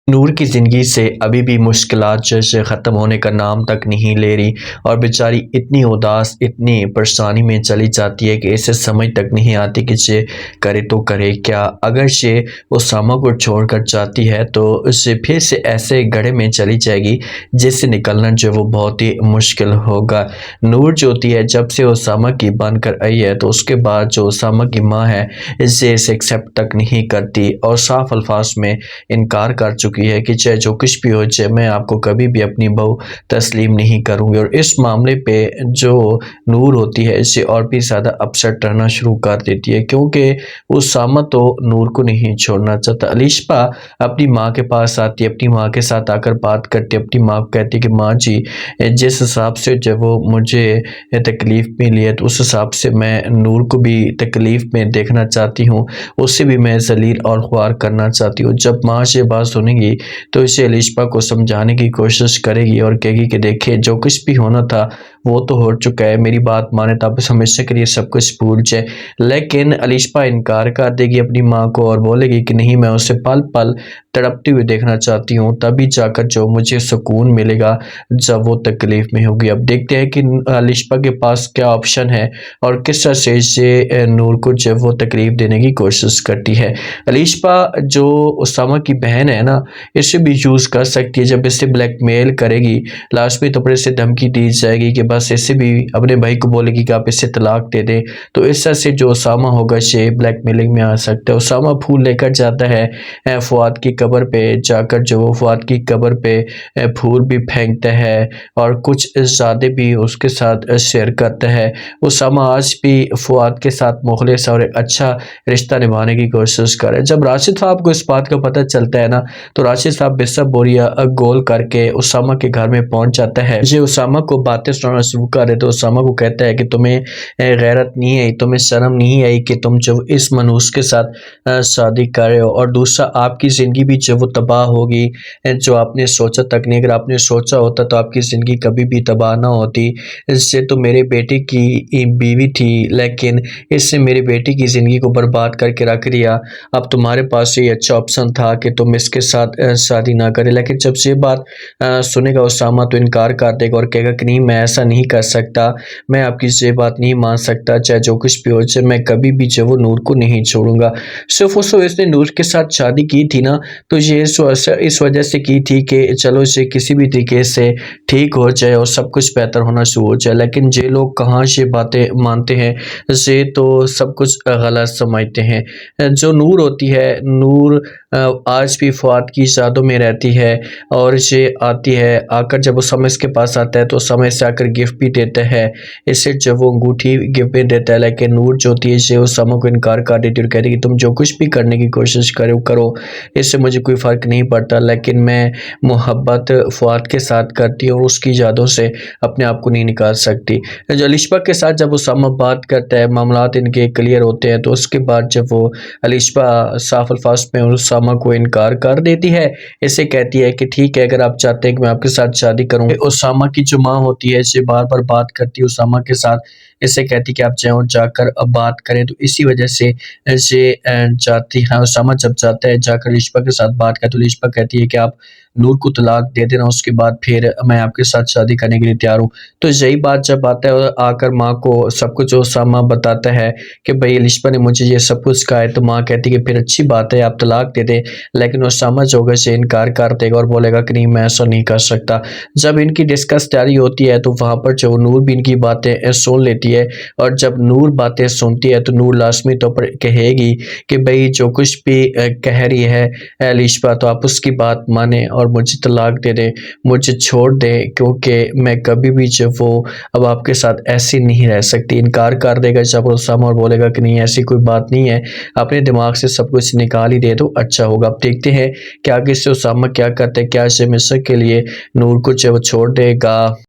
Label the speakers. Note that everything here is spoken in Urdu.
Speaker 1: نور کی زندگی سے ابھی بھی مشکلات جیسے ختم ہونے کا نام تک نہیں لے رہی اور بیچاری اتنی اداس اتنی پریشانی میں چلی جاتی ہے کہ اسے سمجھ تک نہیں آتی کہ یہ کرے تو کرے کیا۔ اگر یہ اسامہ کو چھوڑ کر جاتی ہے تو اسے پھر سے ایسے گڑھے میں چلی جائے گی جس سے نکلنا جو وہ بہت ہی مشکل ہوگا۔ نور جو ہوتی ہے جب سے اسامہ کی بن کر آئی ہے تو اس کے بعد جو اسامہ کی ماں ہے اسے ایکسیپٹ تک نہیں کرتی اور صاف الفاظ میں انکار کر چکی ہے کہ چاہے جو کچھ بھی ہو جائے میں آپ کو کبھی بھی اپنی بہو تسلیم نہیں کروں گی۔ اور اس معاملے پہ جو نور ہوتی ہے اسے اور بھی زیادہ اپسٹ رہنا شروع کر دیتی ہے کیونکہ اسامہ تو نور کو نہیں چھوڑنا چاہتا۔ الیشبا اپنی ماں کے پاس آتی ہے، اپنی ماں کے ساتھ آ کر بات کرتی ہے، اپنی ماں کو کہتی ہے کہ ماں جی جس حساب سے جب وہ مجھے تکلیف ملی ہے تو اس حساب سے میں نور کو بھی تکلیف میں دیکھنا چاہتی ہوں، اسے بھی میں ذلیل اور خوار کرنا چاہتی ہوں۔ جب ماں یہ بات سنے گی تو اسے الیشبا کو سمجھانے کی کوشش کرے گی اور کہے گی کہ دیکھیں جو کچھ بھی ہونا تھا وہ تو ہو چکا ہے، میری بات مانے تو آپ ہمیشہ کے لیے سب کچھ بھول جائے۔ لیکن الیشبا انکار کر دے گی اپنی ماں کو اور بولے گی کہ نہیں، میں اسے پل پل تڑپتے ہوئے دیکھنا چاہتی ہوں، تبھی جا کر جو مجھے سکون ملے گا جب وہ تکلیف میں ہوگی۔ اب دیکھتے ہیں کہ الیشبا کے پاس کیا آپشن ہے اور کس طرح سے یہ نور کو جب وہ تکلیف دینے کی کوشش کرتی ہے۔ الیشبا جو اسامہ کی بہن ہے نا، اسے بھی یوز کر سکتی ہے، جب اسے بلیک میل کرے گی لازمی طور پر اسے دھمکی دی جائے گی کہ بس اسے بھی اپنے بھائی کو بولے گی کہ آپ اسے طلاق دے دیں، تو اس طرح سے جو اسامہ ہوگا یہ بلیک میلنگ میں آ سکتا ہے۔ اسامہ پھول لے کر جاتا ہے فؤاد کی قبر پہ، جا کر جو وہ فؤاد کی قبر پہ پھول بھی پھینکتا ہے اور کچھ زیادہ بھی اس کے ساتھ شیئر کرتا ہے۔ اسامہ آج بھی فؤاد کے ساتھ مخلص اور ایک اچھا رشتہ نبھانے کی کوشش کر رہا ہے۔ جب راشد صاحب کو اس بات کا پتہ چلتا ہے نا تو راشد صاحب بسا بوریا گول کر کے اسامہ کے گھر میں پہنچ جاتا ہے۔ یہ اسامہ کو باتیں سنانا شروع کر دیتا ہے، اسامہ کو کہتا ہے کہ تمہیں غیرت نہیں آئی، تمہیں شرم نہیں آئی کہ تم جب اس منحوس کے ساتھ شادی کر رہے ہو، اور دوسرا آپ کی زندگی بھی جب وہ تباہ ہوگی جو آپ نے سوچا تک نہیں، اگر آپ نے سوچا ہوتا تو آپ کی زندگی کبھی بھی تباہ نہ ہوتی۔ اس سے تو میرے بیٹے کی بیوی تھی لیکن اس سے میرے بیٹے کی زندگی کو برباد کر کے رکھ دیا، اب تمہارے پاس یہ اچھا آپشن تھا کہ تم اس کے ساتھ شادی نہ کرے۔ لیکن جب یہ بات سنے گا اسامہ تو انکار کر دے گا اور کہے گا کہ نہیں، میں ایسا نہیں کر سکتا، میں آپ کی یہ بات نہیں مان سکتا، چاہے جو کچھ بھی ہو جائے میں کبھی بھی جو وہ نور کو نہیں چھوڑوں گا۔ صرف اس نے نور کے ساتھ شادی کی تھی نا تو یہ اس وجہ سے کی تھی کہ چلو یہ کسی بھی طریقے سے ٹھیک ہو جائے اور سب کچھ بہتر ہونا شروع ہو جائے۔ لیکن یہ لوگ کہاں یہ باتیں مانتے ہیں، یہ تو سب کچھ غلط سمجھتے ہیں۔ جو نور ہوتی ہے، نور آج بھی فؤاد کی یادوں میں رہتی ہے اور یہ آتی ہے، آ کر جب اسامہ اس کے پاس آتا ہے تو اسامہ اسے آ کر گفٹ بھی دیتا ہے، اسے جب وہ انگوٹھی گفٹ میں دیتا ہے، لیکن نور جو ہوتی ہے یہ اسامہ کو انکار کر دیتی ہے اور کہتی ہے کہ تم جو کچھ بھی کرنے کی کوشش کرو اس سے مجھے کوئی فرق نہیں پڑتا، لیکن میں محبت فؤاد کے ساتھ کرتی ہوں اور اس کی یادوں سے اپنے آپ کو نہیں نکال سکتی۔ جو الیشبا کے ساتھ جب اسامہ بات کرتا ہے، معاملات ان کے کلیئر ہوتے ہیں، تو اس کے بعد جب وہ الیشبا صاف الفاظ میں اسامہ کو انکار کر دیتی ہے، اسے کہتی ہے کہ ٹھیک ہے اگر آپ چاہتے ہیں کہ میں آپ کے ساتھ شادی کروں۔ اسامہ کی جو ماں ہوتی ہے اسے بار بار بات کرتی ہے اسامہ کے ساتھ، اسے کہتی کہ آپ جا کر بات کریں، تو اسی وجہ سے جاتی ہے اسامہ جب جاتا ہے جا کر الیشبا کے ساتھ بات کرتے، تو الیشبا کہتی ہے کہ آپ نور کو طلاق دے دینا، اس کے بعد پھر میں آپ کے ساتھ شادی کرنے کے لیے تیار ہوں۔ تو یہی بات جب آتا ہے آ کر ماں کو سب کچھ اسامہ بتاتا ہے کہ بھائی الیشبا نے مجھے یہ سب کچھ کہا ہے، تو ماں کہتی ہے کہ پھر اچھی بات ہے آپ طلاق دے دیں، لیکن اسامہ جو ہوگا سے انکار کر دے گا اور بولے گا کہ نہیں، میں ایسا نہیں کر سکتا۔ جب ان کی ڈسکس جاری ہوتی ہے تو وہاں پر جو نور بھی ان کی باتیں سن لیتی ہے، اور جب نور باتیں سنتی ہے تو نور لازمی طور پر کہے گی کہ بھائی جو کچھ بھی کہہ رہی ہے الیشبا تو آپ اس کی بات مانیں اور مجھے طلاق دے دیں، مجھے چھوڑ دیں، کیونکہ میں کبھی بھی جو وہ اب آپ کے ساتھ ایسی نہیں رہ سکتی۔ انکار کر دے گا جب اسامہ اور بولے گا کہ نہیں ایسی کوئی بات نہیں ہے، اپنے دماغ سے سب کچھ نکال ہی دے تو اچھا ہوگا۔ اب دیکھتے ہیں کہ آگے سے اسامہ کیا کرتے ہیں، کیا اسے مصر کے لیے نور کو چھوڑ دے گا۔